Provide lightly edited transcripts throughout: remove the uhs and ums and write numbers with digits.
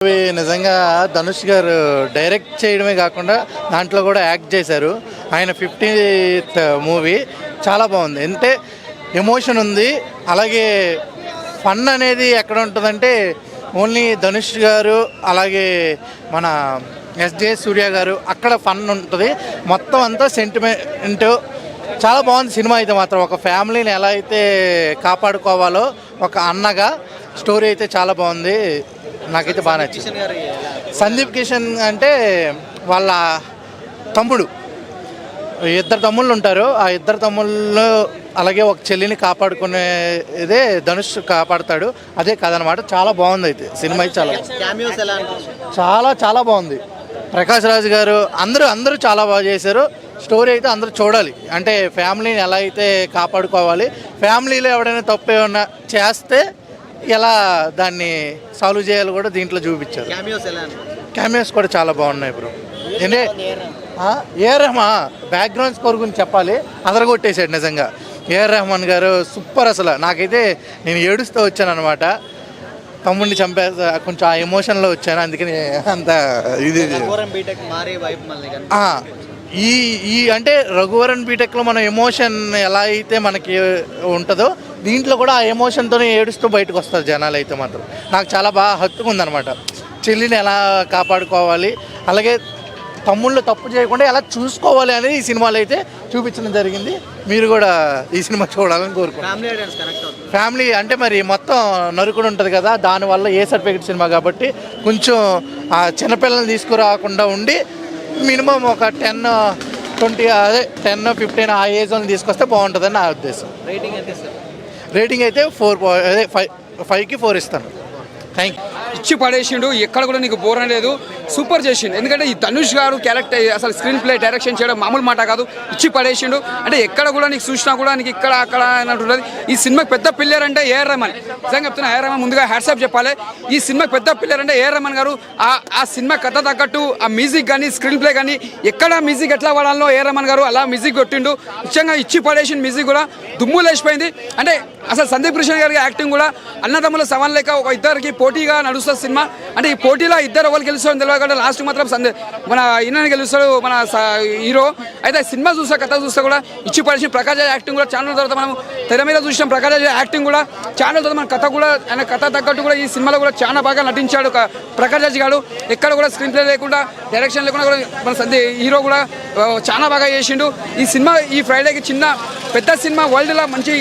నిజంగా ధనుష్ గారు డైరెక్ట్ చేయడమే కాకుండా దాంట్లో కూడా యాక్ట్ చేశారు. ఆయన 50th మూవీ చాలా బాగుంది. అంటే ఎమోషన్ ఉంది, అలాగే ఫన్ అనేది ఎక్కడ ఉంటుందంటే ఓన్లీ ధనుష్ గారు అలాగే మన ఎస్జే సూర్య గారు అక్కడ ఫన్ ఉంటుంది. మొత్తం అంతా సెంటిమెంట్ చాలా బాగుంది. సినిమా అయితే మాత్రం ఒక ఫ్యామిలీని ఎలా అయితే కాపాడుకోవాలో ఒక అన్నగా స్టోరీ అయితే చాలా బాగుంది. నాకైతే బాగా నచ్చింది. సందీప్ కిషన్ అంటే వాళ్ళ తమ్ముడు, ఇద్దరు తమ్ముళ్ళు ఉంటారు. ఆ ఇద్దరు తమ్ముళ్ళు అలాగే ఒక చెల్లిని కాపాడుకునేదే ధనుష్ కాపాడుతాడు. అదే కథ అనమాట. చాలా బాగుంది అయితే సినిమా అయితే చాలా చాలా బాగుంది. ప్రకాష్ రాజ్ గారు అందరూ చాలా బాగా చేశారు. స్టోరీ అయితే అందరూ చూడాలి. అంటే ఫ్యామిలీని ఎలా అయితే కాపాడుకోవాలి, ఫ్యామిలీలో ఎవడైనా తప్పు ఏమన్నా చేస్తే ఎలా దాన్ని సాల్వ్ చేయాలి కూడా దీంట్లో చూపించారు. క్యామియోస్ కూడా చాలా బాగున్నాయి బ్రో. ఏంటే ఏఆర్ రెహమాన్ బ్యాక్గ్రౌండ్ స్కోర్ గురించి చెప్పాలి. అదరగొట్టేశాడు నిజంగా. ఏఆర్ రెహమాన్ గారు సూపర్. అసలు నాకైతే నేను ఏడుస్తూ వచ్చాను అనమాట. తమ్ముడిని చంపేస్తా కొంచెం ఆ ఎమోషన్లో వచ్చాను. అందుకని అంత ఇది ఈ అంటే రఘువరన్ బీటెక్లో మన ఎమోషన్ ఎలా అయితే మనకి ఉంటుందో దీంట్లో కూడా ఆ ఎమోషన్తోనే ఏడుస్తూ బయటకు వస్తారు జనాలు అయితే మాత్రం. నాకు చాలా బాగా హత్తుకుందనమాట. చెల్లిని ఎలా కాపాడుకోవాలి, అలాగే తమ్ముళ్ళు తప్పు చేయకుండా ఎలా చూసుకోవాలి అనేది ఈ సినిమాలో అయితే చూపించడం జరిగింది. మీరు కూడా ఈ సినిమా చూడాలని కోరుకుంటున్నాను. ఫ్యామిలీ అంటే మరి మొత్తం నరుకుడు ఉంటుంది కదా, దానివల్ల ఏ సర్టిఫికేట్ సినిమా కాబట్టి కొంచెం ఆ చిన్నపిల్లల్ని తీసుకురాకుండా ఉండి మినిమం ఒక 10-20 అదే 10-15 ఆ ఏజ్ వాళ్ళని తీసుకొస్తే బాగుంటుందని నా ఉద్దేశం. రేటింగ్ అయితే 5కి 4 ఇస్తాను. Thank you. ఇచ్చి పడేసిండు, ఎక్కడ కూడా నీకు బోర్ అనేది సూపర్ చేసిండు. ఎందుకంటే ఈ ధనుష్ గారు క్యారెక్టర్ అసలు స్క్రీన్ ప్లే డైరెక్షన్ చేయడం మామూలు మాట కాదు. ఇచ్చి పడేసిండు. అంటే ఎక్కడ కూడా నీకు చూసినా కూడా నీకు ఇక్కడ అక్కడ అన్నట్టు. ఈ సినిమాకి పెద్ద పిల్లర్ అంటే ఏఆర్ రెహమాన్. నిజంగా చెప్తున్నా, ఏఆర్ రెహమాన్ ముందుగా హ్యాట్సాప్ చెప్పాలి. ఈ సినిమాకి పెద్ద పిల్లర్ అంటే ఏఆర్ రెహమాన్ గారు. ఆ సినిమా కథ తగ్గట్టు ఆ మ్యూజిక్ కానీ స్క్రీన్ ప్లే కానీ ఎక్కడ మ్యూజిక్ ఎట్లా వాడాలో ఏఆర్ రెహమాన్ గారు అలా మ్యూజిక్ కొట్టిండు. నిజంగా ఇచ్చి పడేసిన మ్యూజిక్ కూడా దుమ్ము లేచిపోయింది. అంటే అసలు సందీప్ కృష్ణ గారి యాక్టింగ్ కూడా అన్నదమ్ముల సవాల్ లేక ఒక ఇద్దరికి పోటీగా నడుస్తుంది సినిమా. అంటే ఈ పోటీలో ఇద్దరు ఎవరు గెలుస్తారని తెలియదు కాబట్టి లాస్ట్ మాత్రం మన ఈయన గెలుస్తాడు మన హీరో. అయితే సినిమా చూసా కథ చూస్తే కూడా ఇచ్చి పడేసిన ప్రకాష్ రాజ్ యాక్టింగ్ కూడా ఛానల్ తర్వాత మనం తెర మీద చూసినాం. ప్రకాష్ రాజ్ యాక్టింగ్ కూడా ఛానల్ తర్వాత మన కథ కూడా ఆయన కథ తగ్గట్టు కూడా ఈ సినిమాలో కూడా చాలా బాగా నటించాడు ప్రకాష్ రాజ్ గారు. ఎక్కడ కూడా స్క్రీన్ ప్లే లేకుండా డైరెక్షన్ లేకుండా కూడా మన హీరో కూడా చాలా బాగా చేసిండు. ఈ సినిమా ఈ ఫ్రైడేకి చిన్న పెద్ద సినిమా వరల్డ్లో మంచి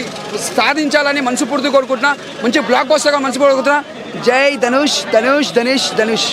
సాధించాలని మనస్ఫూర్తి కోరుకుంటున్నా. మంచి బ్లాక్ బస్టర్గా మనస్ఫూర్తి కోరుకుంటున్నా. జై ధనుష్ ధనుష్ ధనుష్ ధనుష్.